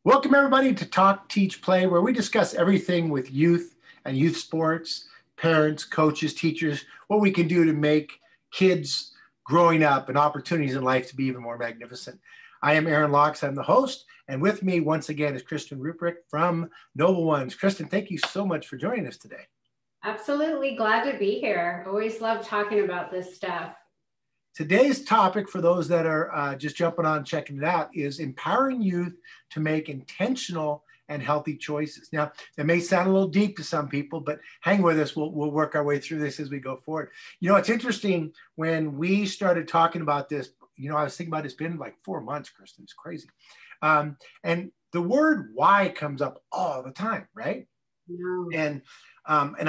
Welcome everybody to Talk, Teach, Play, where we discuss everything with youth and youth sports, parents, coaches, teachers, what we can do to make kids growing up and opportunities in life to be even more magnificent. I am Aaron Locks, I'm the host, and with me once again is Kristen Ruprecht from Noble Ones. Kristen, thank you so much for joining us today. Absolutely glad to be here. Always love talking about this stuff. Today's topic, for those that are just jumping on, checking it out, is empowering youth to make intentional and healthy choices. Now, that may sound a little deep to some people, but hang with us. We'll work our way through this as we go forward. You know, it's interesting when we started talking about this, you know, I was thinking about it's been like 4 months, Kristen. It's crazy. And the word why comes up all the time, right? No. And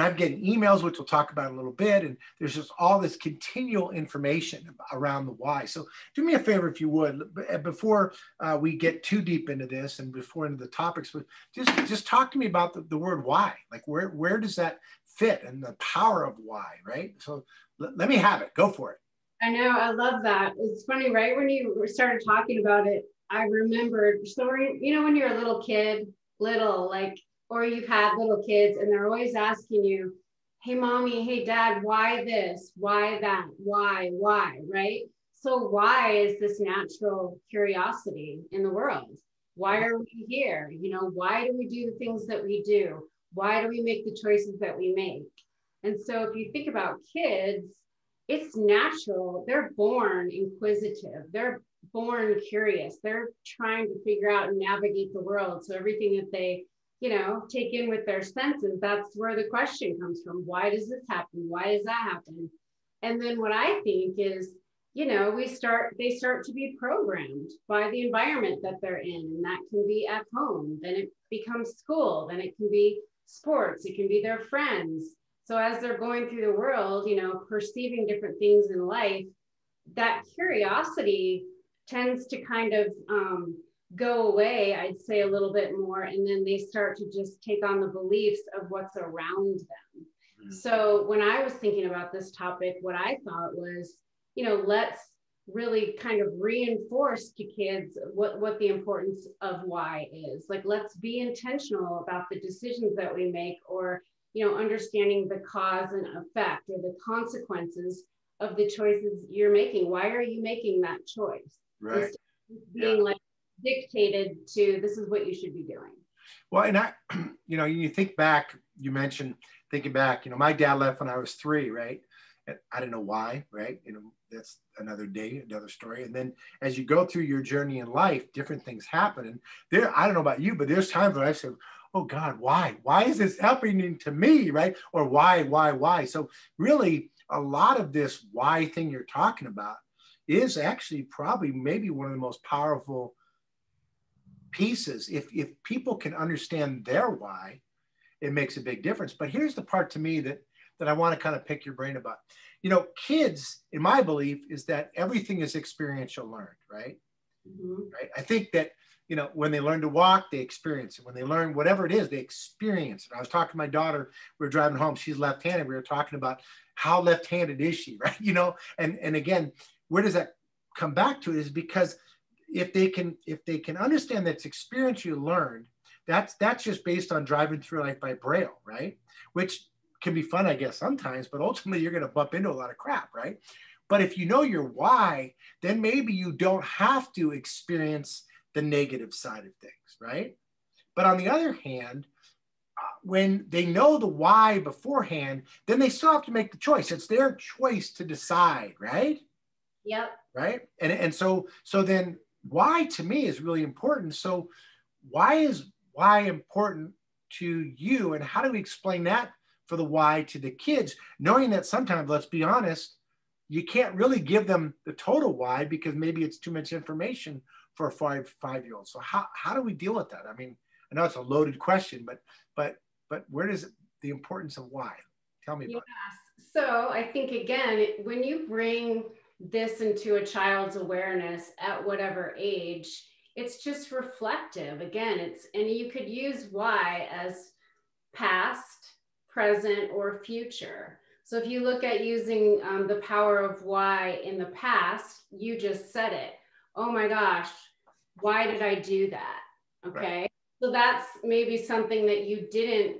I'm getting emails, which we'll talk about in a little bit. And there's just all this continual information around the why. So do me a favor, if you would, before we get too deep into this and before into the topics, but just talk to me about the word why. Like where does that fit and the power of why, right? So let me have it. Go for it. I know. I love that. It's funny, right? When you started talking about it, I remembered, so you know, when you're a little kid, or you've had little kids and they're always asking you, hey, mommy, hey, dad, why this, why that, why, right? So why is this natural curiosity in the world? Why are we here? You know, why do we do the things that we do? Why do we make the choices that we make? And so if you think about kids, it's natural. They're born inquisitive. They're born curious. They're trying to figure out and navigate the world. So everything that they take in with their senses, that's where the question comes from. Why does this happen? Why does that happen? And then what I think is, they start to be programmed by the environment that they're in. And that can be at home, then it becomes school, then it can be sports, it can be their friends. So as they're going through the world, perceiving different things in life, that curiosity tends to kind of go away, I'd say, a little bit more, and then they start to just take on the beliefs of what's around them. Mm-hmm. So when I was thinking about this topic, what I thought was, let's really kind of reinforce to kids what the importance of why is. Like, let's be intentional about the decisions that we make, or understanding the cause and effect or the consequences of the choices you're making. Why are you making that choice? Right. Instead of being like dictated to, this is what you should be doing. Well, and you think back, you mentioned thinking back, my dad left when I was 3, right? And I didn't know why, right? That's another day, another story. And then as you go through your journey in life, different things happen. And I don't know about you, but there's times when I said, oh God, why? Why is this happening to me, right? Or why? So really, a lot of this why thing you're talking about is actually probably maybe one of the most powerful pieces. If people can understand their why, it makes a big difference. But here's the part to me that I want to kind of pick your brain about. Kids, in my belief, is that everything is experiential learned, right? Mm-hmm. Right. I think that, when they learn to walk, they experience it. When they learn whatever it is, they experience it. I was talking to my daughter, we were driving home, she's left-handed. We were talking about how left-handed is she, right? And again, where does that come back to? Is because if they can understand that's experience you learned, that's just based on driving through life by Braille, right? Which can be fun, I guess, sometimes, but ultimately you're going to bump into a lot of crap, right? But if you know your why, then maybe you don't have to experience the negative side of things, right? But on the other hand, when they know the why beforehand, then they still have to make the choice. It's their choice to decide, right? Yep. Right. And so then why to me is really important. So why is why important to you, and how do we explain that for the why to the kids, knowing that sometimes, let's be honest, you can't really give them the total why because maybe it's too much information for a five-year-old. So how do we deal with that? I mean, I know it's a loaded question, but where does the importance of why? Tell me about it. So I think, again, when you bring this into a child's awareness at whatever age, it's just reflective. Again, and you could use why as past, present, or future. So if you look at using the power of why in the past, you just said it. Oh my gosh, why did I do that? Okay. Right. So that's maybe something that you didn't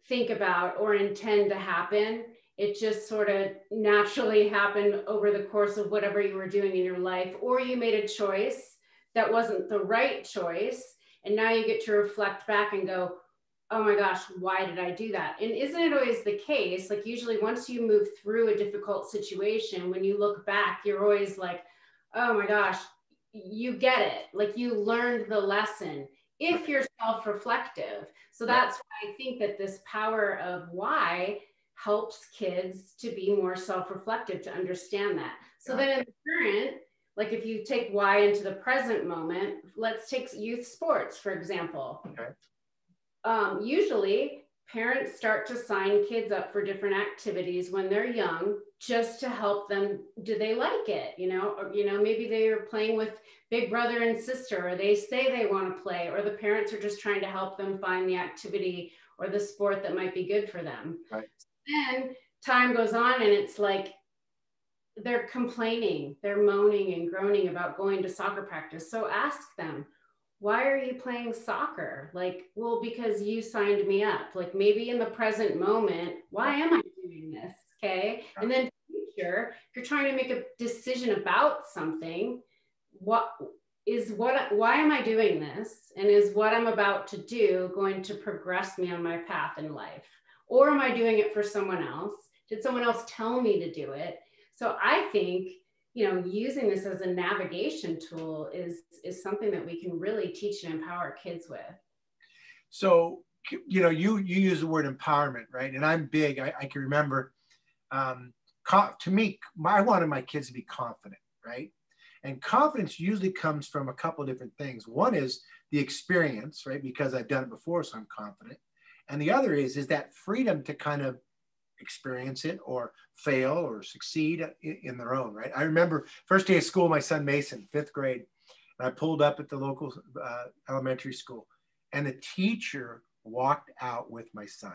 think about or intend to happen. It just sort of naturally happened over the course of whatever you were doing in your life, or you made a choice that wasn't the right choice. And now you get to reflect back and go, oh my gosh, why did I do that? And isn't it always the case? Like usually once you move through a difficult situation, when you look back, you're always like, oh my gosh, you get it. Like you learned the lesson if you're self-reflective. So that's why I think that this power of why helps kids to be more self-reflective, to understand that. So then in the current, like if you take why into the present moment, let's take youth sports, for example. Usually parents start to sign kids up for different activities when they're young, just to help them. Do they like it? Or, maybe they are playing with big brother and sister, or they say they want to play, or the parents are just trying to help them find the activity or the sport that might be good for them. Right. Then time goes on and it's like, they're complaining, they're moaning and groaning about going to soccer practice. So ask them, why are you playing soccer? Like, well, because you signed me up. Like maybe in the present moment, why am I doing this? Okay. And then future, if you're trying to make a decision about something, why am I doing this? And is what I'm about to do going to progress me on my path in life? Or am I doing it for someone else? Did someone else tell me to do it? So I think, using this as a navigation tool is something that we can really teach and empower kids with. So, you use the word empowerment, right? And I'm big. I can remember, to me, I wanted my kids to be confident, right? And confidence usually comes from a couple of different things. One is the experience, right? Because I've done it before, so I'm confident. And the other is that freedom to kind of experience it or fail or succeed in their own, right? I remember first day of school, my son Mason, 5th grade, and I pulled up at the local elementary school, and the teacher walked out with my son.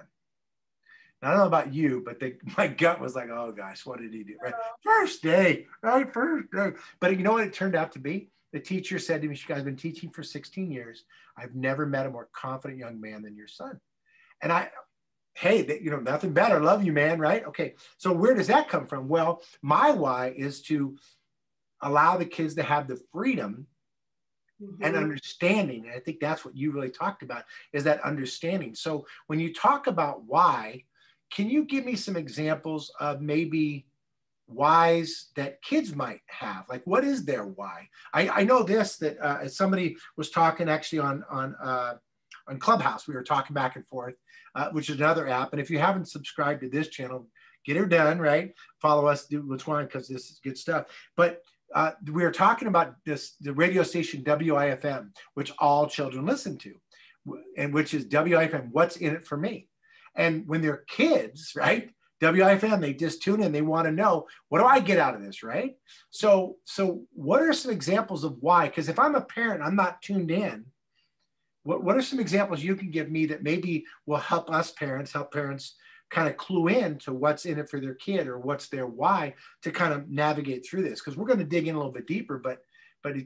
Now, I don't know about you, but my gut was like, oh gosh, what did he do? Right? First day, right? First day. But you know what it turned out to be? The teacher said to me, I've been teaching for 16 years. I've never met a more confident young man than your son. And hey, nothing better. Love you, man. Right? Okay. So where does that come from? Well, my why is to allow the kids to have the freedom and understanding. And I think that's what you really talked about, is that understanding. So when you talk about why, can you give me some examples of maybe whys that kids might have? Like, what is their why? I know this, that somebody was talking actually on Clubhouse. We were talking back and forth, which is another app. And if you haven't subscribed to this channel, get her done, right? Follow us, do what's one, because this is good stuff. But we were talking about the radio station WIFM, which all children listen to, and which is WIFM, what's in it for me? And when they're kids, right? WIFM, they just tune in, they want to know, what do I get out of this, right? So what are some examples of why? Because if I'm a parent, I'm not tuned in. What are some examples you can give me that maybe will help parents kind of clue in to what's in it for their kid, or what's their why, to kind of navigate through this? Because we're going to dig in a little bit deeper, but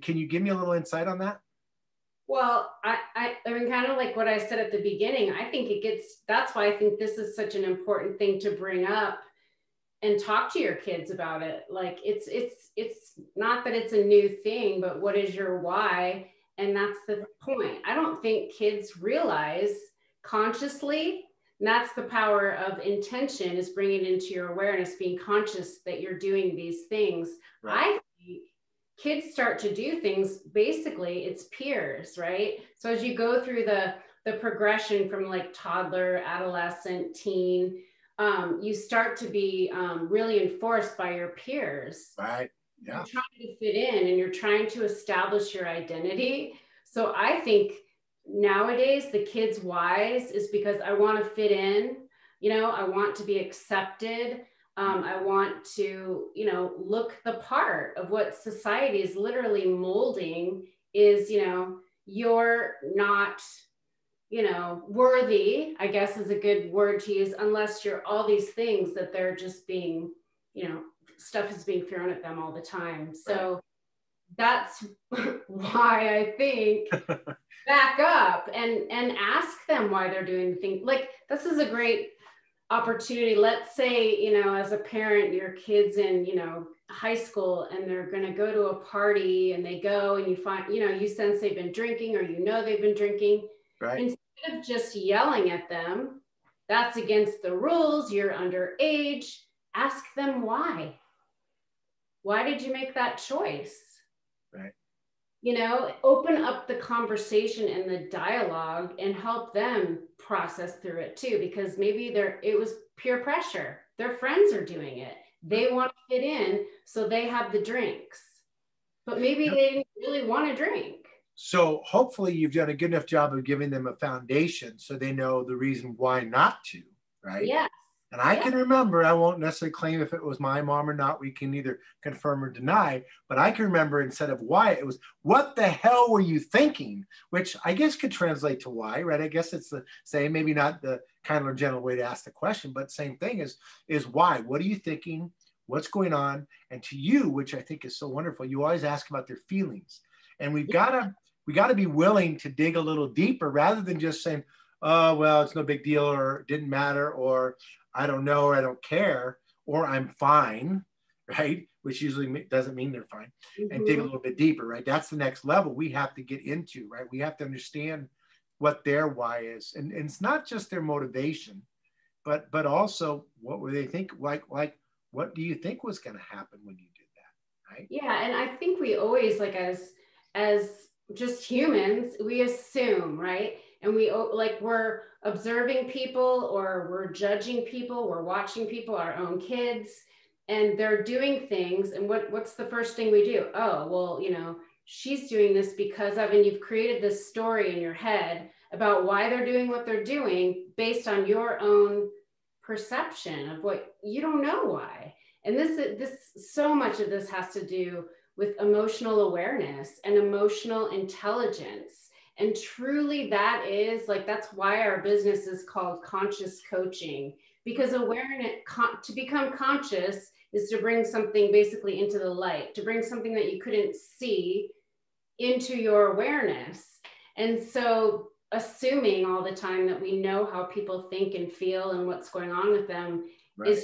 can you give me a little insight on that? Well, I mean, kind of like what I said at the beginning, I think that's why I think this is such an important thing to bring up and talk to your kids about it. Like it's not that it's a new thing, but what is your why? And that's the point. I don't think kids realize consciously, and that's the power of intention, is bringing it into your awareness, being conscious that you're doing these things. Right. I think kids start to do things, basically it's peers, right? So as you go through the progression from like toddler, adolescent, teen, you start to be really enforced by your peers. Right. Yeah. You're trying to fit in and you're trying to establish your identity. So I think nowadays the kids' whys is because I want to fit in, I want to be accepted. I want to, look the part of what society is literally molding is, you're not, worthy, I guess is a good word to use, unless you're all these things that they're just being, stuff is being thrown at them all the time. So that's why I think back up and ask them why they're doing the thing. Like, this is a great opportunity. Let's say, you know, as a parent, your kid's in, you know, high school and they're going to go to a party, and they go and you find, you know, you sense they've been drinking, or you know they've been drinking. Right. Instead of just yelling at them, that's against the rules, you're underage, ask them why. Why did you make that choice? Right. You know, open up the conversation and the dialogue and help them process through it too, because maybe it was peer pressure. Their friends are doing it. They want to fit in, so they have the drinks, but maybe they didn't really want to drink. So hopefully you've done a good enough job of giving them a foundation so they know the reason why not to, right? Yeah. And I can remember, I won't necessarily claim if it was my mom or not, we can either confirm or deny, but I can remember instead of why, it was, what the hell were you thinking? Which I guess could translate to why, right? I guess it's the same, maybe not the kind of general way to ask the question, but same thing is why? What are you thinking? What's going on? And to you, which I think is so wonderful, you always ask about their feelings. And we got to be willing to dig a little deeper rather than just saying, oh, well, it's no big deal, or it didn't matter, or I don't know, or I don't care, or I'm fine, right? Which usually doesn't mean they're fine. And dig a little bit deeper, right? That's the next level we have to get into, right? We have to understand what their why is. And it's not just their motivation, but also what were they think, like what do you think was going to happen when you did that, right? Yeah, and I think we always, like, as just humans, we assume, right? And we, like, we're observing people, or we're judging people, we're watching people, our own kids, and they're doing things, and what's the first thing we do? Oh, well, you know, she's doing this because of, and you've created this story in your head about why they're doing what they're doing based on your own perception of what you don't know why. And this so much of this has to do with emotional awareness and emotional intelligence. And truly, that is, like, that's why our business is called conscious coaching, because awareness, to become conscious, is to bring something basically into the light, to bring something that you couldn't see into your awareness. And so assuming all the time that we know how people think and feel and what's going on with them, right,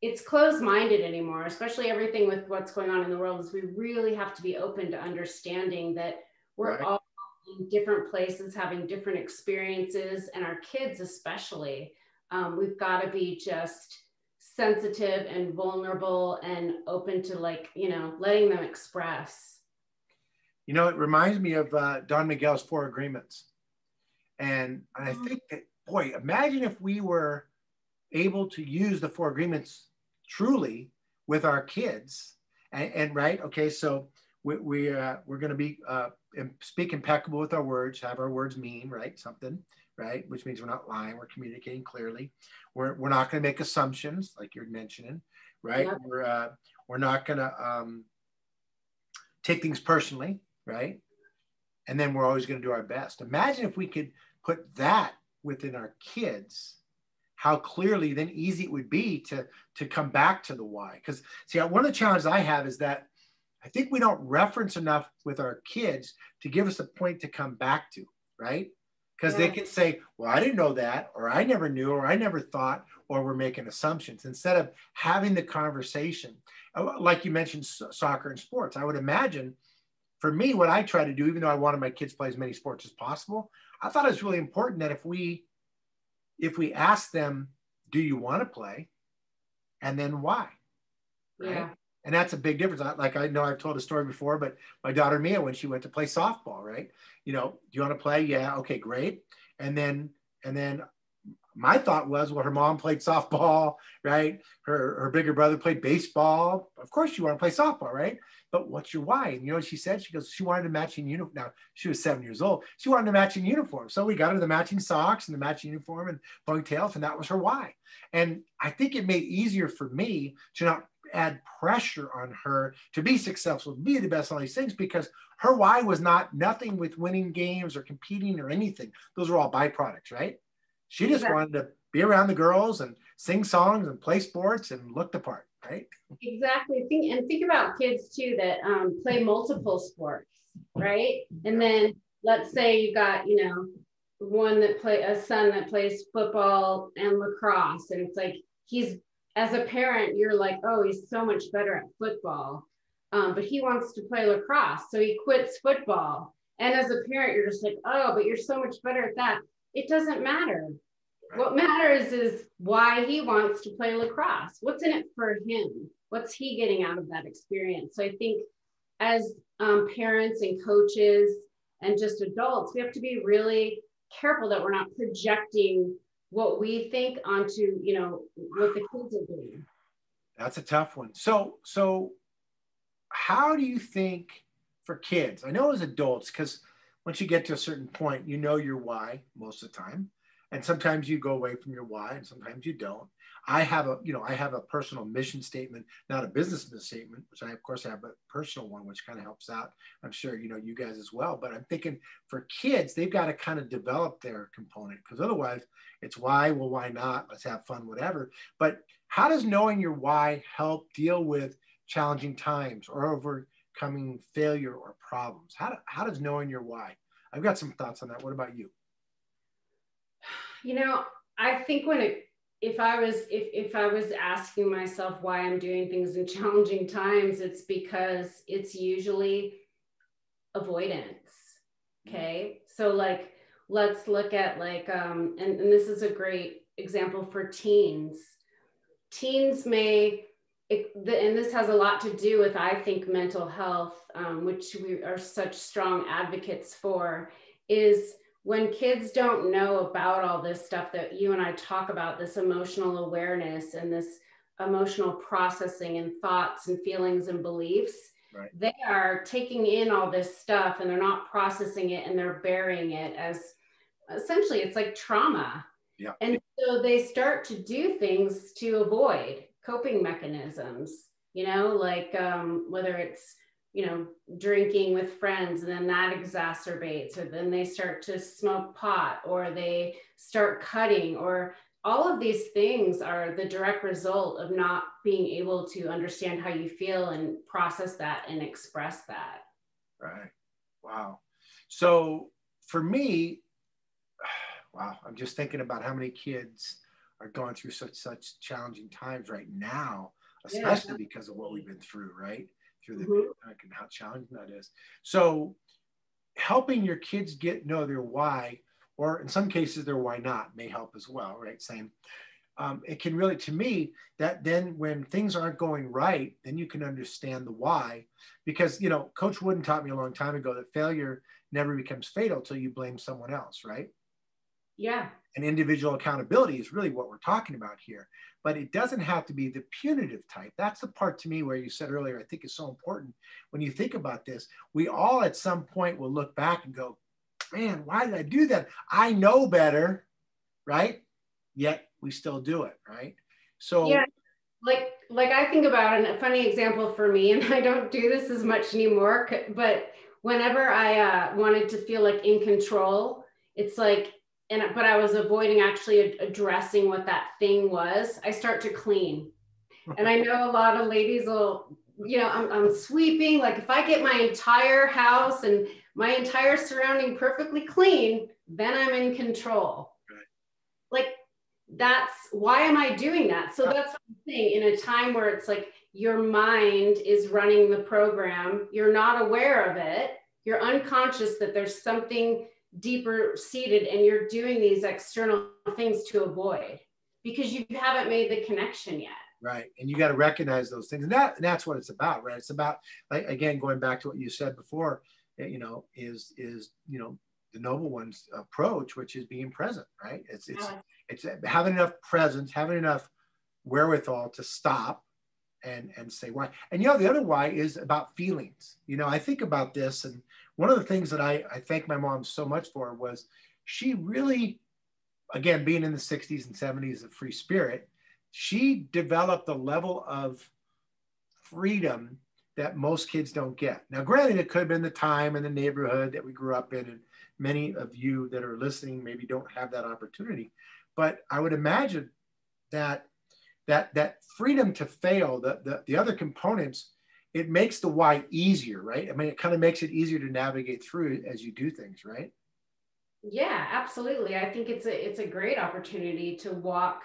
it's closed-minded anymore, especially everything with what's going on in the world. Is we really have to be open to understanding that we're all in different places, having different experiences, and our kids especially. We've got to be just sensitive and vulnerable and open to, like, you know, letting them express. You know, it reminds me of Don Miguel's 4 Agreements. And I think that, boy, imagine if we were able to use the 4 Agreements truly with our kids. And right, okay, so we're going to be speak impeccable with our words, have our words mean, right, something, right, which means we're not lying, we're communicating clearly. We're not going to make assumptions, like you're mentioning, right? Yep. We're not going to take things personally, right? And then we're always going to do our best. Imagine if we could put that within our kids, how clearly then easy it would be to come back to the why. Because see, one of the challenges I have is that I think we don't reference enough with our kids to give us a point to come back to, right? Because they can say, well, I didn't know that, or I never knew, or I never thought, or we're making assumptions. Instead of having the conversation, like you mentioned, soccer and sports, I would imagine for me, what I try to do, even though I wanted my kids to play as many sports as possible, I thought it was really important that if we ask them, do you want to play? And then why? Right? Yeah. And that's a big difference. Like, I know I've told a story before, but my daughter Mia, when she went to play softball, right? You know, do you want to play? Yeah. Okay, great. And then my thought was, well, her mom played softball, right? Her bigger brother played baseball. Of course you want to play softball, right? But what's your why? And you know what she said? She goes, she wanted a matching uniform. Now, she was 7 years old. She wanted a matching uniform. So we got her the matching socks and the matching uniform and ponytails, and that was her why. And I think it made it easier for me to not add pressure on her to be successful, to be the best, all these things, because her why was nothing with winning games or competing or anything. Those are all byproducts, right? She just wanted to be around the girls and sing songs and play sports and look the part, right? Exactly. Think about kids too that play multiple sports, right? And then let's say you got, you know, a son that plays football and lacrosse, and it's like he's, as a parent, you're like, oh, he's so much better at football, but he wants to play lacrosse, so he quits football. And as a parent, you're just like, oh, but you're so much better at that. It doesn't matter. What matters is why he wants to play lacrosse. What's in it for him? What's he getting out of that experience? So I think as parents and coaches and just adults, we have to be really careful that we're not projecting what we think onto, you know, what the kids are doing. That's a tough one. So how do you think for kids, I know as adults, because once you get to a certain point, you know your why most of the time. And sometimes you go away from your why and sometimes you don't. I have a personal mission statement, not a business statement, which I of course have a personal one, which kind of helps out. I'm sure, you know, you guys as well, but I'm thinking for kids, they've got to kind of develop their component, because otherwise it's why, well, why not? Let's have fun, whatever. But how does knowing your why help deal with challenging times or overcoming failure or problems? How does knowing your why? I've got some thoughts on that. What about you? You know, I think if I was asking myself why I'm doing things in challenging times, it's because it's usually avoidance. Okay. So like, let's look at like, and this is a great example for teens. Teens may, and this has a lot to do with, I think, mental health, which we are such strong advocates for, is when kids don't know about all this stuff that you and I talk about, this emotional awareness and this emotional processing and thoughts and feelings and beliefs, right, they are taking in all this stuff and they're not processing it, and they're burying it as essentially it's like trauma. Yeah. And so they start to do things to avoid coping mechanisms, you know, like whether it's, you know, drinking with friends, and then that exacerbates, or then they start to smoke pot, or they start cutting, or all of these things are the direct result of not being able to understand how you feel and process that and express that. Right. Wow. So for me, wow, I'm just thinking about how many kids are going through such challenging times right now, especially because of what we've been through, right? Through the pandemic and how challenging that is. So helping your kids know their why, or in some cases their why not, may help as well, right? Same. It can really, to me, that then when things aren't going right, then you can understand the why. Because, you know, Coach Wooden taught me a long time ago that failure never becomes fatal till you blame someone else, right? Yeah. And individual accountability is really what we're talking about here. But it doesn't have to be the punitive type. That's the part to me where you said earlier, I think is so important. When you think about this, we all at some point will look back and go, man, why did I do that? I know better, right? Yet we still do it, right? So yeah, like I think about it, a funny example for me, and I don't do this as much anymore, but whenever I wanted to feel like in control, it's like, but I was avoiding actually addressing what that thing was, I start to clean. And I know a lot of ladies will, you know, I'm sweeping, like if I get my entire house and my entire surrounding perfectly clean, then I'm in control. Right. Like, that's why am I doing that? So that's what I'm saying, in a time where it's like your mind is running the program, you're not aware of it, you're unconscious that there's something deeper seated, and you're doing these external things to avoid because you haven't made the connection yet. Right. And you got to recognize those things. And that's what it's about, right? It's about, like, again, going back to what you said before, you know, is, you know, the Noble One's approach, which is being present, right? It's having enough presence, having enough wherewithal to stop and say why. And, you know, the other why is about feelings. You know, I think about this, and one of the things that I thank my mom so much for was she really, again, being in the 60s and 70s of free spirit, she developed a level of freedom that most kids don't get. Now, granted, it could have been the time and the neighborhood that we grew up in, and many of you that are listening maybe don't have that opportunity. But I would imagine that that freedom to fail, the other components, it makes the why easier, right? I mean, it kind of makes it easier to navigate through as you do things, right? Yeah, absolutely. I think it's a great opportunity to walk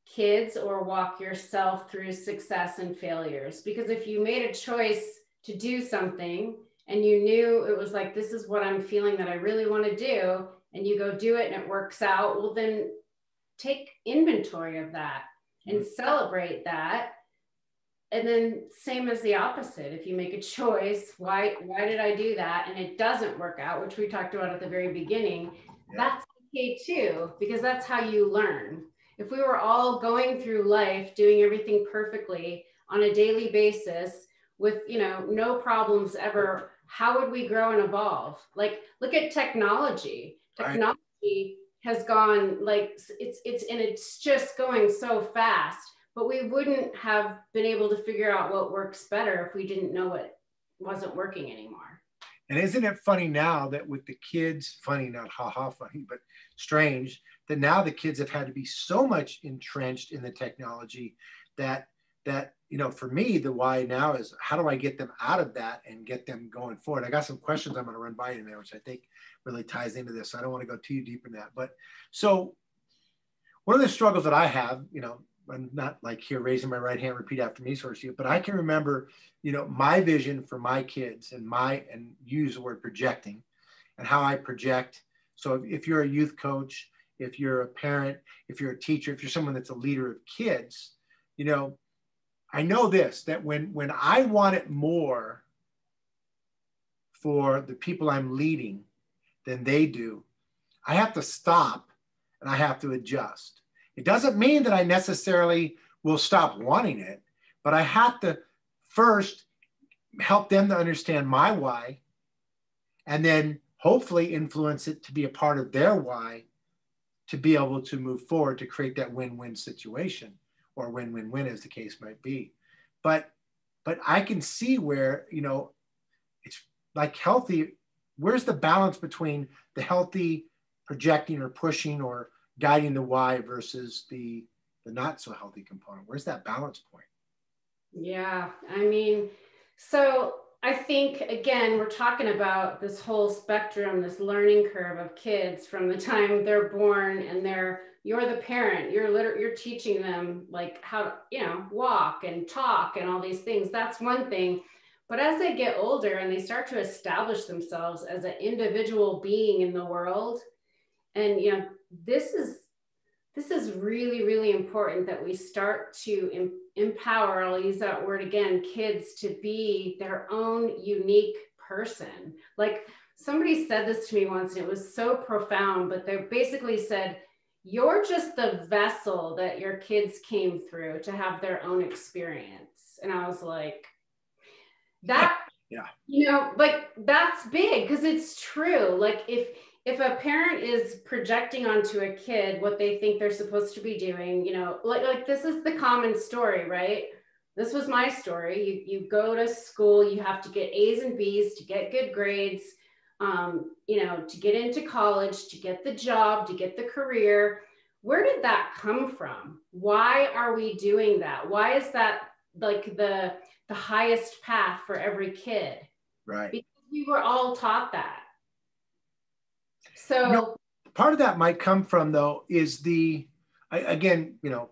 kids or walk yourself through success and failures. Because if you made a choice to do something and you knew it was like, this is what I'm feeling that I really want to do, and you go do it and it works out, well, then take inventory of that and celebrate that. And then same as the opposite, if you make a choice, why did I do that and it doesn't work out, which we talked about at the very beginning, that's okay too, because that's how you learn. If we were all going through life doing everything perfectly on a daily basis with, you know, no problems ever, how would we grow and evolve? Like, look at technology. Technology has gone like it's just going so fast, but we wouldn't have been able to figure out what works better if we didn't know what wasn't working anymore. And isn't it funny now that with the kids, funny, not haha funny, but strange, that now the kids have had to be so much entrenched in the technology that you know, for me, the why now is how do I get them out of that and get them going forward? I got some questions I'm going to run by you in there, which I think really ties into this. So I don't want to go too deep in that. But so one of the struggles that I have, you know, I'm not like here raising my right hand, repeat after me sort of shit, but I can remember, you know, my vision for my kids and use the word projecting and how I project. So if you're a youth coach, if you're a parent, if you're a teacher, if you're someone that's a leader of kids, you know, I know this, that when I want it more for the people I'm leading than they do, I have to stop and I have to adjust. It doesn't mean that I necessarily will stop wanting it, but I have to first help them to understand my why and then hopefully influence it to be a part of their why to be able to move forward to create that win-win situation, or win-win-win as the case might be. But I can see where, you know, it's like healthy. Where's the balance between the healthy projecting or pushing or guiding the why versus the not so healthy component? Where's that balance point? Yeah, I mean, so I think again, we're talking about this whole spectrum, this learning curve of kids from the time they're born and you're the parent, you're teaching them like how to, you know, walk and talk and all these things. That's one thing. But as they get older and they start to establish themselves as an individual being in the world, and you know, this is really, really important that we start to empower, I'll use that word again, kids to be their own unique person. Like somebody said this to me once and it was so profound, but they basically said, you're just the vessel that your kids came through to have their own experience. And I was like, that, yeah, you know, like that's big because it's true. Like if a parent is projecting onto a kid what they think they're supposed to be doing, you know, like this is the common story, right? This was my story. You go to school, you have to get A's and B's to get good grades, you know, to get into college, to get the job, to get the career. Where did that come from? Why are we doing that? Why is that like the highest path for every kid? Right. Because we were all taught that. So you know, part of that might come from though is again, you know,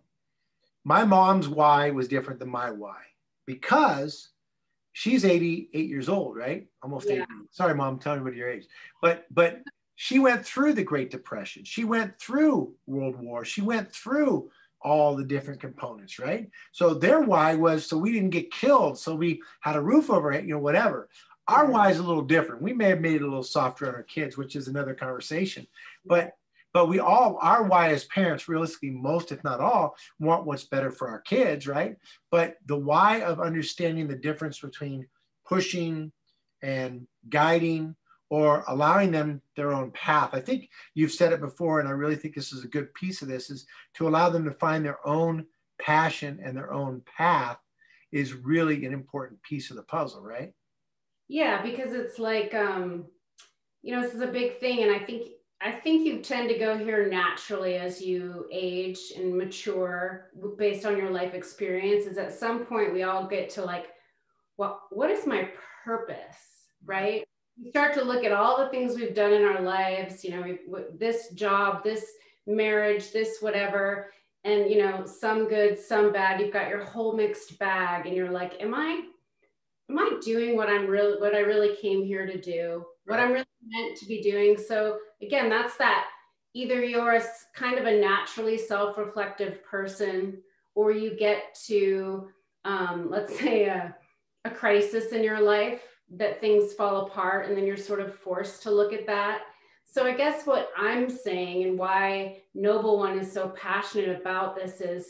my mom's why was different than my why because she's 88 years old, right? Almost 80. Sorry, Mom, tell me what your age. But she went through the Great Depression. She went through World War. She went through all the different components, right? So their why was so we didn't get killed, so we had a roof over it, you know, whatever. Our why is a little different. We may have made it a little softer on our kids, which is another conversation. But we all, our why as parents, realistically, most, if not all, want what's better for our kids, right? But the why of understanding the difference between pushing and guiding or allowing them their own path. I think you've said it before, and I really think this is a good piece of this, is to allow them to find their own passion and their own path is really an important piece of the puzzle, right? Yeah, because it's like, you know, this is a big thing. And I think I think you tend to go here naturally as you age and mature based on your life experiences. At some point, we all get to like, what is my purpose, right? We start to look at all the things we've done in our lives, you know, this job, this marriage, this whatever, and you know, some good, some bad. You've got your whole mixed bag, and you're like, am I doing what I really came here to do, what I'm really meant to be doing? So again, that's that either you're a kind of a naturally self-reflective person, or you get to let's say a crisis in your life that things fall apart, and then you're sort of forced to look at that. So I guess what I'm saying and why Noble One is so passionate about this is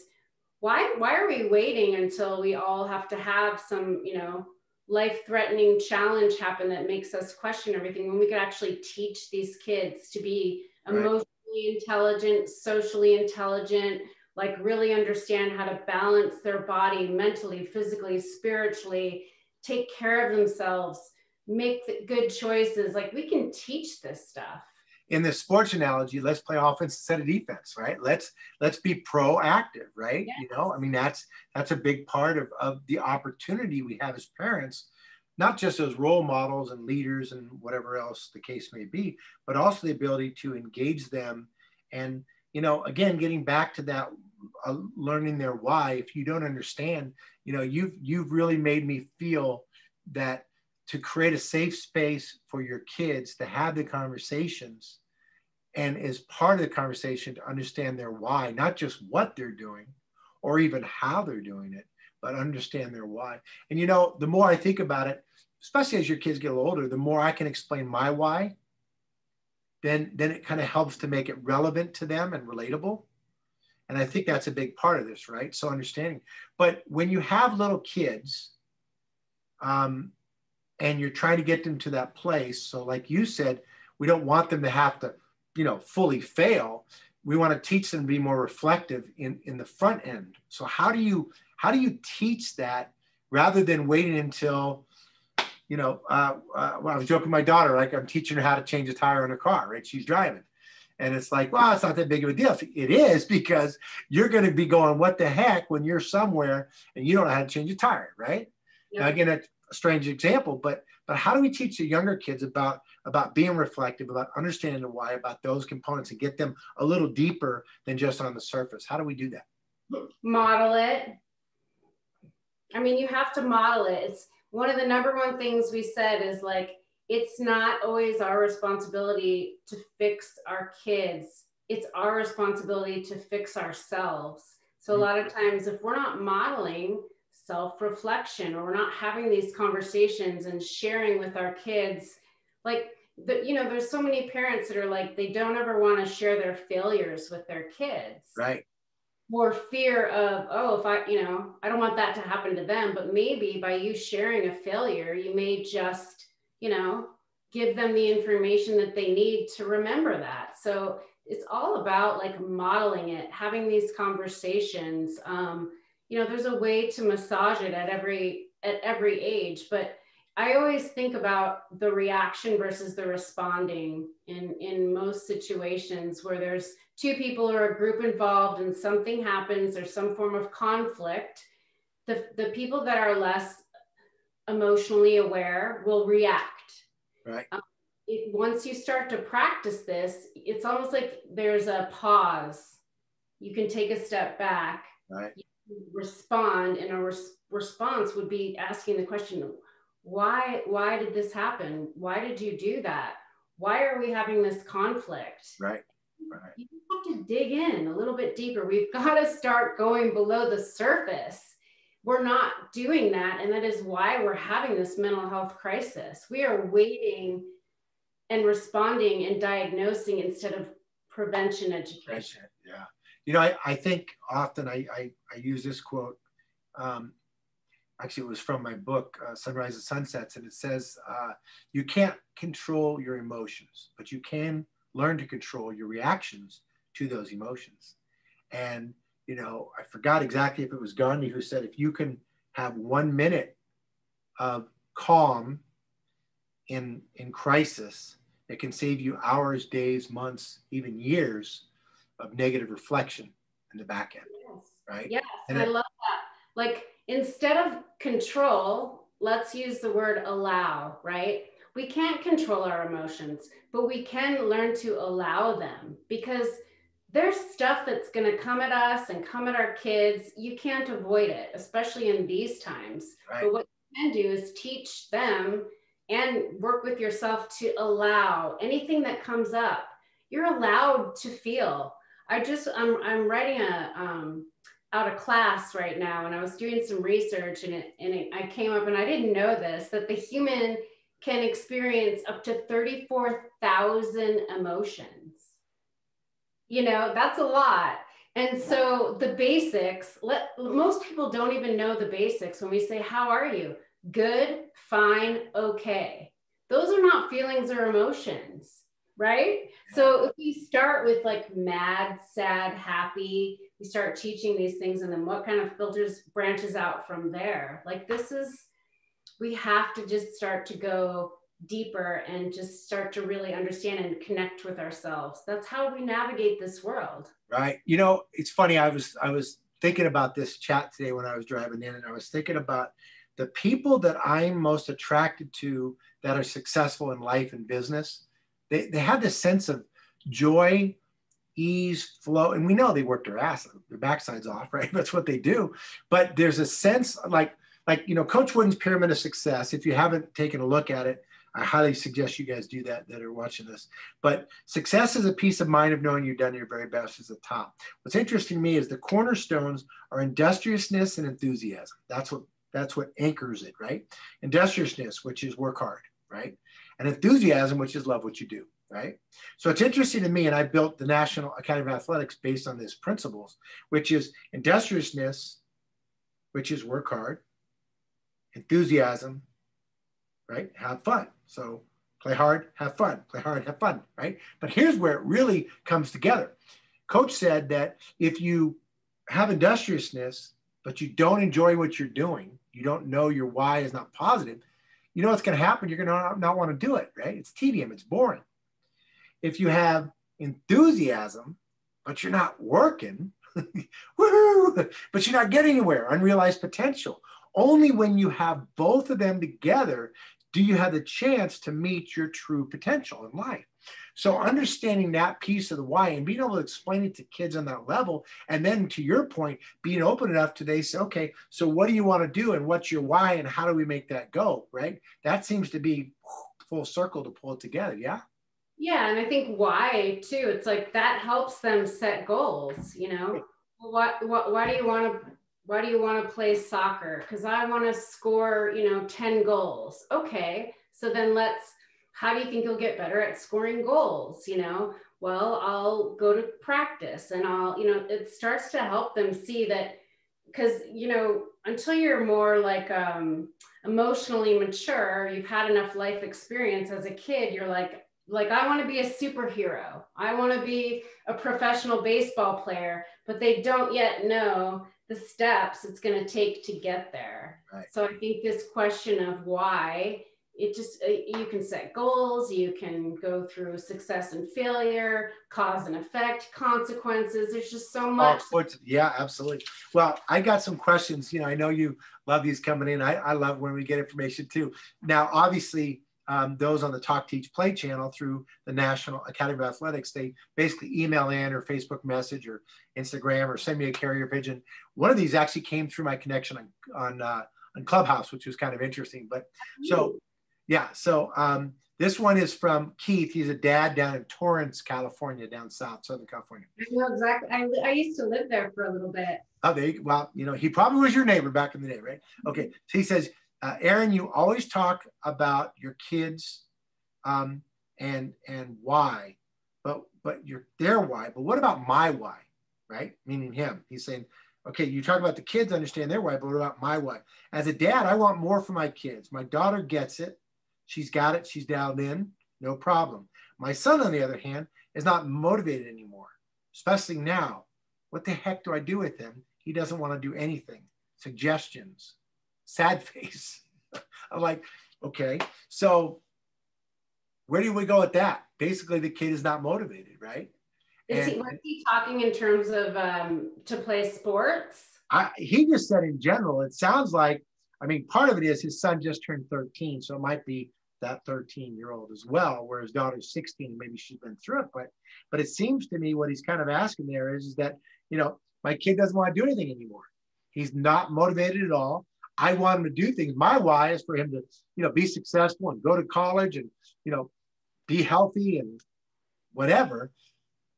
why are we waiting until we all have to have some, you know, life-threatening challenge happen that makes us question everything, when we could actually teach these kids to be emotionally intelligent, socially intelligent, like really understand how to balance their body mentally, physically, spiritually, take care of themselves, make good choices. Like we can teach this stuff. In the sports analogy, let's play offense instead of defense, right? Let's be proactive, right? Yes. You know, I mean, that's a big part of the opportunity we have as parents, not just as role models and leaders and whatever else the case may be, but also the ability to engage them. And, you know, again, getting back to that, learning their why. If you don't understand, you know, you've really made me feel that to create a safe space for your kids to have the conversations, and as part of the conversation to understand their why, not just what they're doing or even how they're doing it, but understand their why. And you know, the more I think about it, especially as your kids get a little older, the more I can explain my why, then it kind of helps to make it relevant to them and relatable. And I think that's a big part of this, right? So understanding. But when you have little kids, and you're trying to get them to that place. So like you said, we don't want them to have to, you know, fully fail. We want to teach them to be more reflective in the front end. So how do you teach that rather than waiting until, you know, well, I was joking with my daughter, like I'm teaching her how to change a tire in a car, right? She's driving. And it's like, well, it's not that big of a deal. It is, because you're going to be going, what the heck, when you're somewhere and you don't know how to change a tire, right? Yep. Now, again, that's a strange example, but how do we teach the younger kids about being reflective, about understanding the why, about those components, and get them a little deeper than just on the surface? How do we do that? Model it. I mean, you have to model it. It's one of the number one things we said is like, it's not always our responsibility to fix our kids. It's our responsibility to fix ourselves. So a lot of times if we're not modeling self-reflection, or we're not having these conversations and sharing with our kids, like, you know, there's so many parents that are like, they don't ever want to share their failures with their kids. Right. Or fear of, oh, if I, you know, I don't want that to happen to them. But maybe by you sharing a failure, you may just, you know, give them the information that they need to remember that. So it's all about like modeling it, having these conversations. You know, there's a way to massage it at every age, but I always think about the reaction versus the responding in most situations where there's two people or a group involved and something happens, there's some form of conflict. The people that are less emotionally aware will react. Right. Once you start to practice this, it's almost like there's a pause. You can take a step back. Right. Respond, and a response would be asking the question, why did this happen? Why did you do that? Why are we having this conflict? Right. You have to dig in a little bit deeper. We've got to start going below the surface. We're not doing that, and that is why we're having this mental health crisis. We are waiting and responding and diagnosing instead of prevention education. Yeah. You know, I think often I use this quote. Actually, it was from my book, Sunrise and Sunsets, and it says, you can't control your emotions, but you can learn to control your reactions to those emotions. And, you know, I forgot exactly if it was Gandhi who said, if you can have 1 minute of calm in crisis, It can save you hours, days, months, even years of negative reflection in the back end, Yes. right? Yes, And I love that. Like instead of control, let's use the word allow, right? We can't control our emotions, but we can learn to allow them because there's stuff that's going to come at us and come at our kids. You can't avoid it, especially in these times. right. But what you can do is teach them and work with yourself to allow anything that comes up. You're allowed to feel. I'm writing out a class right now, and I was doing some research, and I came up, and I didn't know this, that the human can experience up to 34,000 emotions. You know, that's a lot. And so the basics, most people don't even know the basics. When we say, how are you? Good, fine, okay. Those are not feelings or emotions, right? So if we start with like mad, sad, happy, we start teaching these things, and then what kind of filters branches out from there? Like we have to just start to go deeper and just start to really understand and connect with ourselves. That's how we navigate this world. Right. You know, it's funny. I was thinking about this chat today when I was driving in, and I was thinking about the people that I'm most attracted to that are successful in life and business. They have this sense of joy, ease, flow, and we know they work their backsides off, right? That's what they do. But there's a sense like Coach Wooden's Pyramid of Success. If you haven't taken a look at it, I highly suggest you guys do that are watching this. But success is a peace of mind of knowing you've done your very best is the top. What's interesting to me is the cornerstones are industriousness and enthusiasm. That's what anchors it, right? Industriousness, which is work hard, right? And enthusiasm, which is love what you do, right? So it's interesting to me, and I built the National Academy of Athletics based on these principles, which is industriousness, which is work hard, enthusiasm, right? Have fun. So play hard, have fun, play hard, have fun, right? But here's where it really comes together. Coach said that if you have industriousness, but you don't enjoy what you're doing, you don't know your why is not positive, you know what's going to happen? You're going to not want to do it, right? It's tedium, it's boring. If you have enthusiasm, but you're not working, woohoo, but you're not getting anywhere, unrealized potential. Only when you have both of them together do you have the chance to meet your true potential in life. So understanding that piece of the why and being able to explain it to kids on that level, and then to your point, being open enough to they say, okay, so what do you want to do and what's your why and how do we make that go, right? That seems to be full circle to pull it together, yeah? Yeah, and I think why too, it's like that helps them set goals, you know? Why do you want to play soccer? Because I want to score, 10 goals. Okay, so then how do you think you'll get better at scoring goals? Well, I'll go to practice and it starts to help them see that, because, until you're more like emotionally mature, you've had enough life experience as a kid, you're like I want to be a superhero. I want to be a professional baseball player, but they don't yet know the steps it's going to take to get there. Right. So I think this question of why, you can set goals, you can go through success and failure, cause and effect, consequences. There's just so much. Yeah, absolutely. Well, I got some questions. I know you love these coming in. I love when we get information too. Now, obviously, those on the Talk, Teach, Play channel through the National Academy of Athletics, they basically email in or Facebook message or Instagram or send me a carrier pigeon. One of these actually came through my connection on Clubhouse, which was kind of interesting. But so, yeah. So this one is from Keith. He's a dad down in Torrance, California, down south, Southern California. I know exactly. I used to live there for a little bit. Oh, well, he probably was your neighbor back in the day, right? Okay. So he says, Aaron, you always talk about your kids and why, but their why. But what about my why, right? Meaning him. He's saying, okay, you talk about the kids understand their why, but what about my why? As a dad, I want more for my kids. My daughter gets it. She's got it. She's dialed in. No problem. My son, on the other hand, is not motivated anymore, especially now. What the heck do I do with him? He doesn't want to do anything. Suggestions. Sad face. I'm like, okay. So where do we go with that? Basically, the kid is not motivated, right? Was he talking in terms of to play sports? He just said in general, it sounds like, I mean, part of it is his son just turned 13, so it might be that 13-year-old as well, where his daughter's 16, maybe she's been through it. But it seems to me what he's kind of asking there is that, you know, my kid doesn't want to do anything anymore. He's not motivated at all. I want him to do things. My why is for him to, you know, be successful and go to college and, you know, be healthy and whatever.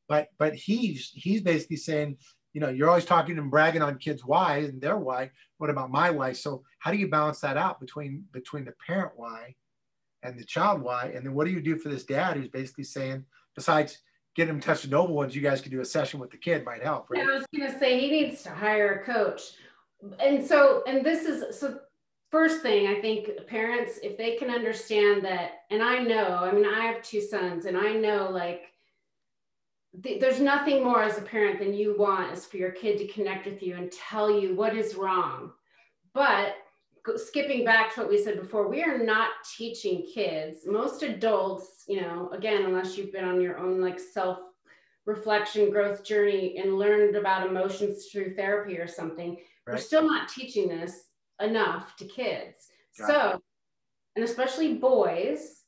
But he's basically saying, you know, you're always talking and bragging on kids' why and their why. What about my why? So how do you balance that out between the parent why and the child why? And then what do you do for this dad who's basically saying, besides getting him in touch with Noble Ones, you guys could do a session with the kid, might help, right? Yeah, I was going to say he needs to hire a coach. And this is, so first thing, I think parents, if they can understand that, and I know, I mean, I have 2 sons and I know like, there's nothing more as a parent than you want is for your kid to connect with you and tell you what is wrong. But skipping back to what we said before, we are not teaching kids. Most adults, you know, again, unless you've been on your own like self-reflection growth journey and learned about emotions through therapy or something, right, we're still not teaching this enough to kids. Got so, and especially boys,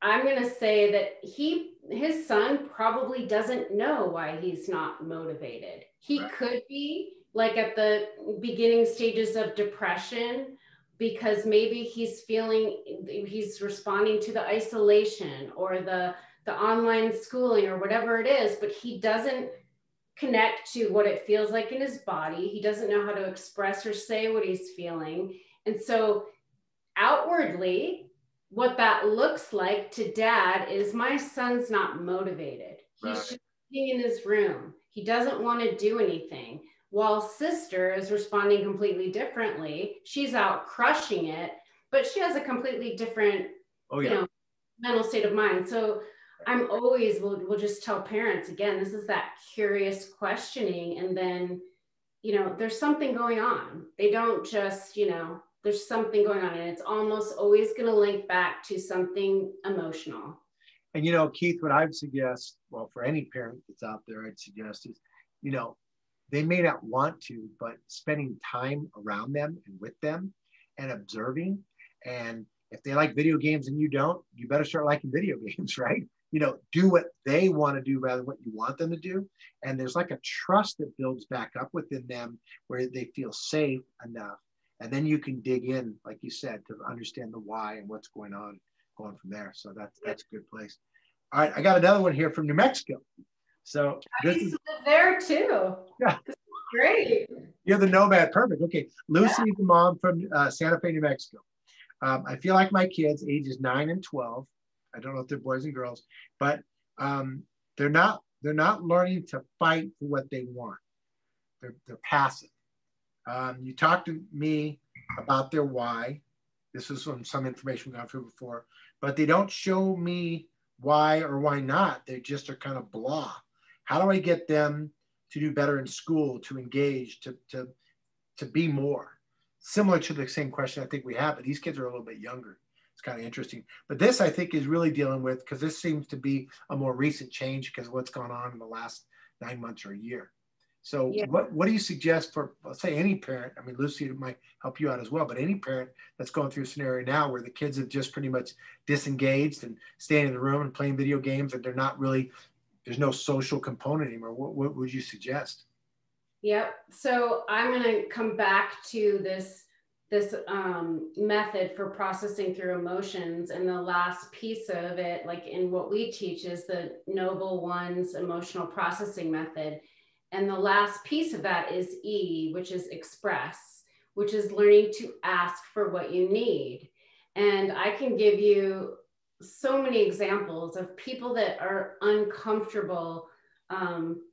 I'm going to say that his son probably doesn't know why he's not motivated. He right. could be like at the beginning stages of depression because maybe he's responding to the isolation or the online schooling or whatever it is, but he doesn't connect to what it feels like in his body. He doesn't know how to express or say what he's feeling. And so outwardly, what that looks like to dad is my son's not motivated. He's just sitting in his room. He doesn't want to do anything. While sister is responding completely differently. She's out crushing it, but she has a completely different, you know, mental state of mind. So I'm always, we'll just tell parents, again, this is that curious questioning. And then, you know, there's something going on. They don't just, you know, there's something going on and it's almost always going to link back to something emotional. And, you know, Keith, what I would suggest, well, for any parent that's out there, I'd suggest is, you know, they may not want to, but spending time around them and with them and observing. And if they like video games and you don't, you better start liking video games, right? You know, do what they want to do rather than what you want them to do. And there's like a trust that builds back up within them where they feel safe enough. And then you can dig in, like you said, to understand the why and what's going on, going from there. So that's a good place. All right, I got another one here from New Mexico. So I used to live there too. Yeah, this is great. You're the nomad, perfect. Okay, Lucy is the mom from Santa Fe, New Mexico. I feel like my kids, ages 9 and 12. I don't know if they're boys and girls, but they're not learning to fight for what they want. They're passive. You talked to me about their why. This is some information we've gone through before, but they don't show me why or why not. They just are kind of blah. How do I get them to do better in school, to engage, to be more? Similar to the same question I think we have, but these kids are a little bit younger. It's kind of interesting. But this I think is really dealing with, because this seems to be a more recent change because of what's gone on in the last 9 months or a year. So what do you suggest for, let's say, any parent? I mean, Lucy might help you out as well, but any parent that's going through a scenario now where the kids have just pretty much disengaged and staying in the room and playing video games, and they're not really, there's no social component anymore. What would you suggest? Yep. So I'm going to come back to this method for processing through emotions. And the last piece of it, like in what we teach, is the Noble One's emotional processing method. And the last piece of that is E, which is express, which is learning to ask for what you need. And I can give you so many examples of people that are uncomfortable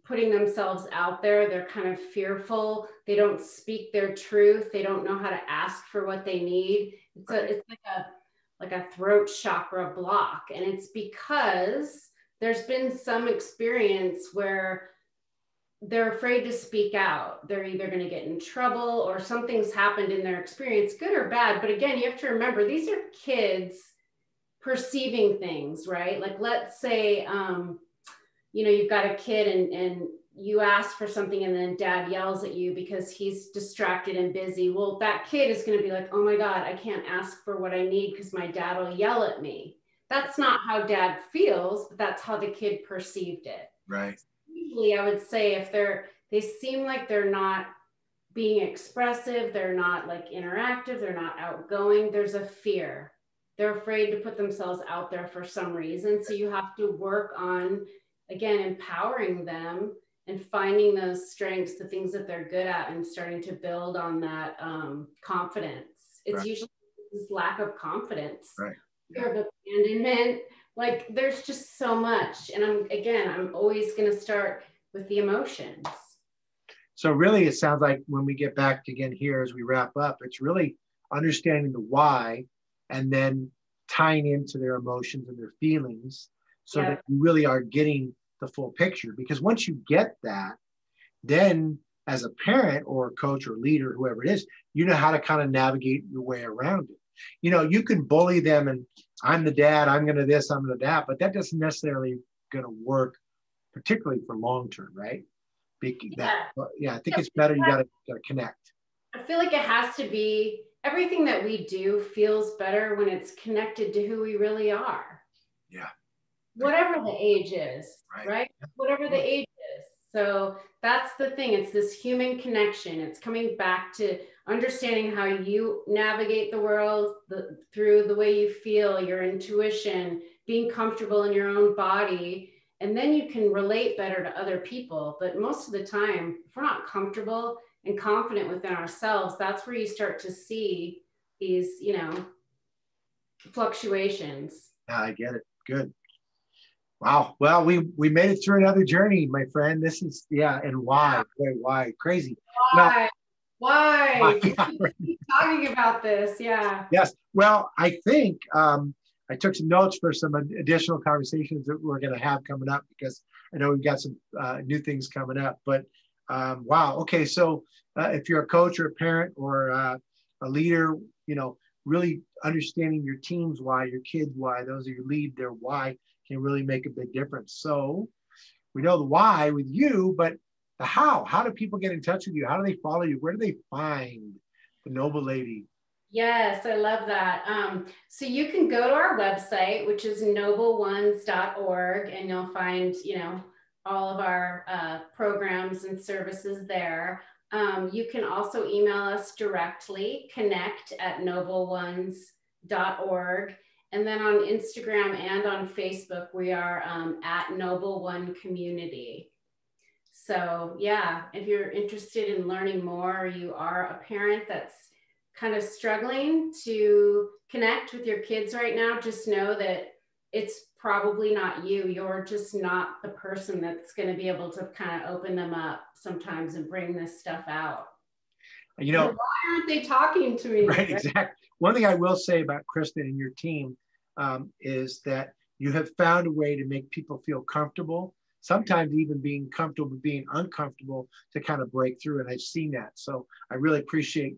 putting themselves out there. They're kind of fearful. They don't speak their truth. They don't know how to ask for what they need. It's like a throat chakra block. And it's because there's been some experience where they're afraid to speak out. They're either going to get in trouble or something's happened in their experience, good or bad. But again, you have to remember, these are kids perceiving things, right? Like, let's say, you know, you've got a kid and you ask for something and then dad yells at you because he's distracted and busy. Well, that kid is going to be like, oh my God, I can't ask for what I need because my dad will yell at me. That's not how dad feels, but that's how the kid perceived it. Right. Usually I would say if they seem like they're not being expressive, they're not like interactive, they're not outgoing, there's a fear. They're afraid to put themselves out there for some reason. So you have to work on, again, empowering them and finding those strengths, the things that they're good at, and starting to build on that confidence. It's right. Usually this lack of confidence, right. fear of abandonment. Like, there's just so much. And I'm always going to start with the emotions. So really, it sounds like when we get back again here as we wrap up, it's really understanding the why and then tying into their emotions and their feelings so that you really are getting the full picture. Because once you get that, then as a parent or a coach or leader, whoever it is, you know how to kind of navigate your way around it. You know, you can bully them and I'm the dad, I'm going to this, I'm going to that, but that doesn't necessarily going to work, particularly for long term, right? I think it's better. You got to connect. I feel like it has to be, everything that we do feels better when it's connected to who we really are. Yeah. Whatever the age is, right? Whatever the age is. So that's the thing. It's this human connection. It's coming back to understanding how you navigate the world through the way you feel, your intuition, being comfortable in your own body. And then you can relate better to other people. But most of the time, if we're not comfortable and confident within ourselves, that's where you start to see these, you know, fluctuations. Yeah, I get it. Good. Wow. Well, we made it through another journey, my friend. This is, and why? Why? Crazy. Why? Keep talking about this. Yeah. Yes. Well, I think, I took some notes for some additional conversations that we're going to have coming up because I know we've got some new things coming up. But wow, okay. So if you're a coach or a parent or a leader, you know, really understanding your team's why, your kids' why, those who lead their why can really make a big difference. So we know the why with you, but the how. How do people get in touch with you? How do they follow you? Where do they find the Noble Lady? Yes, I love that. So you can go to our website, which is nobleones.org, and you'll find, you know, all of our programs and services there. You can also email us directly, connect@nobleones.org. And then on Instagram and on Facebook, we are at Noble One Community. So yeah, if you're interested in learning more, or you are a parent that's kind of struggling to connect with your kids right now, just know that it's probably not you. You're just not the person that's going to be able to kind of open them up sometimes and bring this stuff out. You know, why aren't they talking to me? Right, exactly. One thing I will say about Kristen and your team is that you have found a way to make people feel comfortable, sometimes even being comfortable, being uncomfortable to kind of break through. And I've seen that. So I really appreciate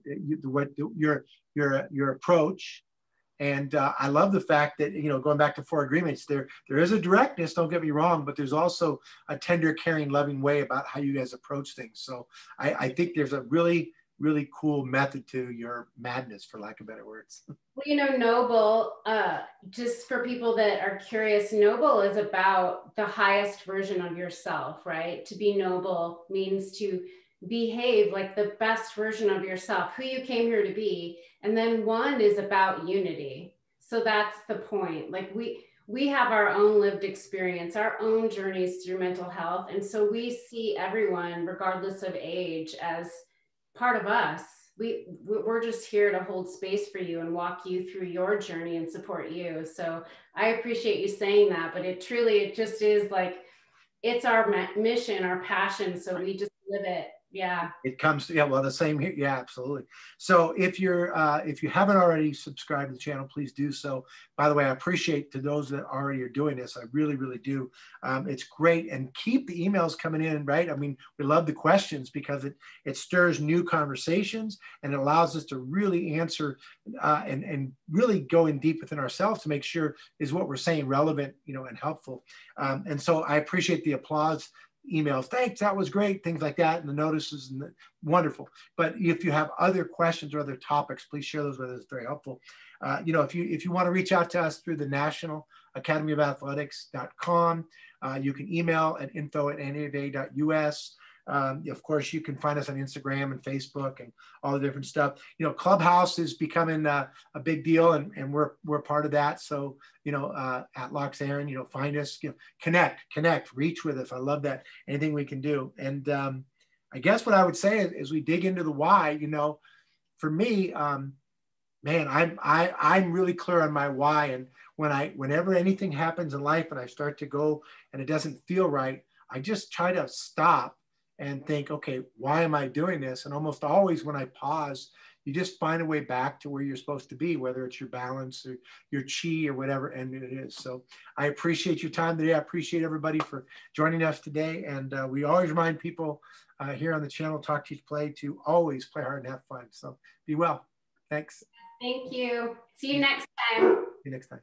your approach. And I love the fact that, you know, going back to 4 agreements, there is a directness, don't get me wrong, but there's also a tender, caring, loving way about how you guys approach things. So I think there's a really cool method to your madness, for lack of better words. Well, you know, Noble, just for people that are curious, Noble is about the highest version of yourself, right? To be noble means to behave like the best version of yourself, who you came here to be. And then one is about unity. So that's the point. Like we have our own lived experience, our own journeys through mental health. And so we see everyone, regardless of age, as part of us. We're just here to hold space for you and walk you through your journey and support you. So I appreciate you saying that, but it just is like, it's our mission, our passion. So we just live it, Yeah. It comes to, yeah, well, the same here. Yeah, absolutely. So if you haven't already subscribed to the channel, please do so. By the way, I appreciate to those that already are doing this. I really, really do. It's great, and keep the emails coming in, right? I mean, we love the questions because it stirs new conversations and it allows us to really answer and really go in deep within ourselves to make sure is what we're saying relevant, you know, and helpful. And so I appreciate the applause emails, thanks, that was great, things like that, and the notices, and wonderful. But if you have other questions or other topics, please share those with us. It's very helpful. You know, if you want to reach out to us through the National Academy of Athletics.com, you can email at info@nava.us. Of course, you can find us on Instagram and Facebook and all the different stuff. You know, Clubhouse is becoming a big deal, and we're part of that. So, you know, at Locks Aaron, you know, find us, you know, connect, reach with us. I love that. Anything we can do. And I guess what I would say is we dig into the why, you know, for me, man, I'm really clear on my why. And whenever anything happens in life and I start to go and it doesn't feel right, I just try to stop and think, okay, why am I doing this? And almost always when I pause, you just find a way back to where you're supposed to be, whether it's your balance or your chi or whatever and it is. So I appreciate your time today. I appreciate everybody for joining us today. And we always remind people here on the channel, Talk, Teach, Play, to always play hard and have fun. So be well. Thanks. Thank you. See you next time. See you next time.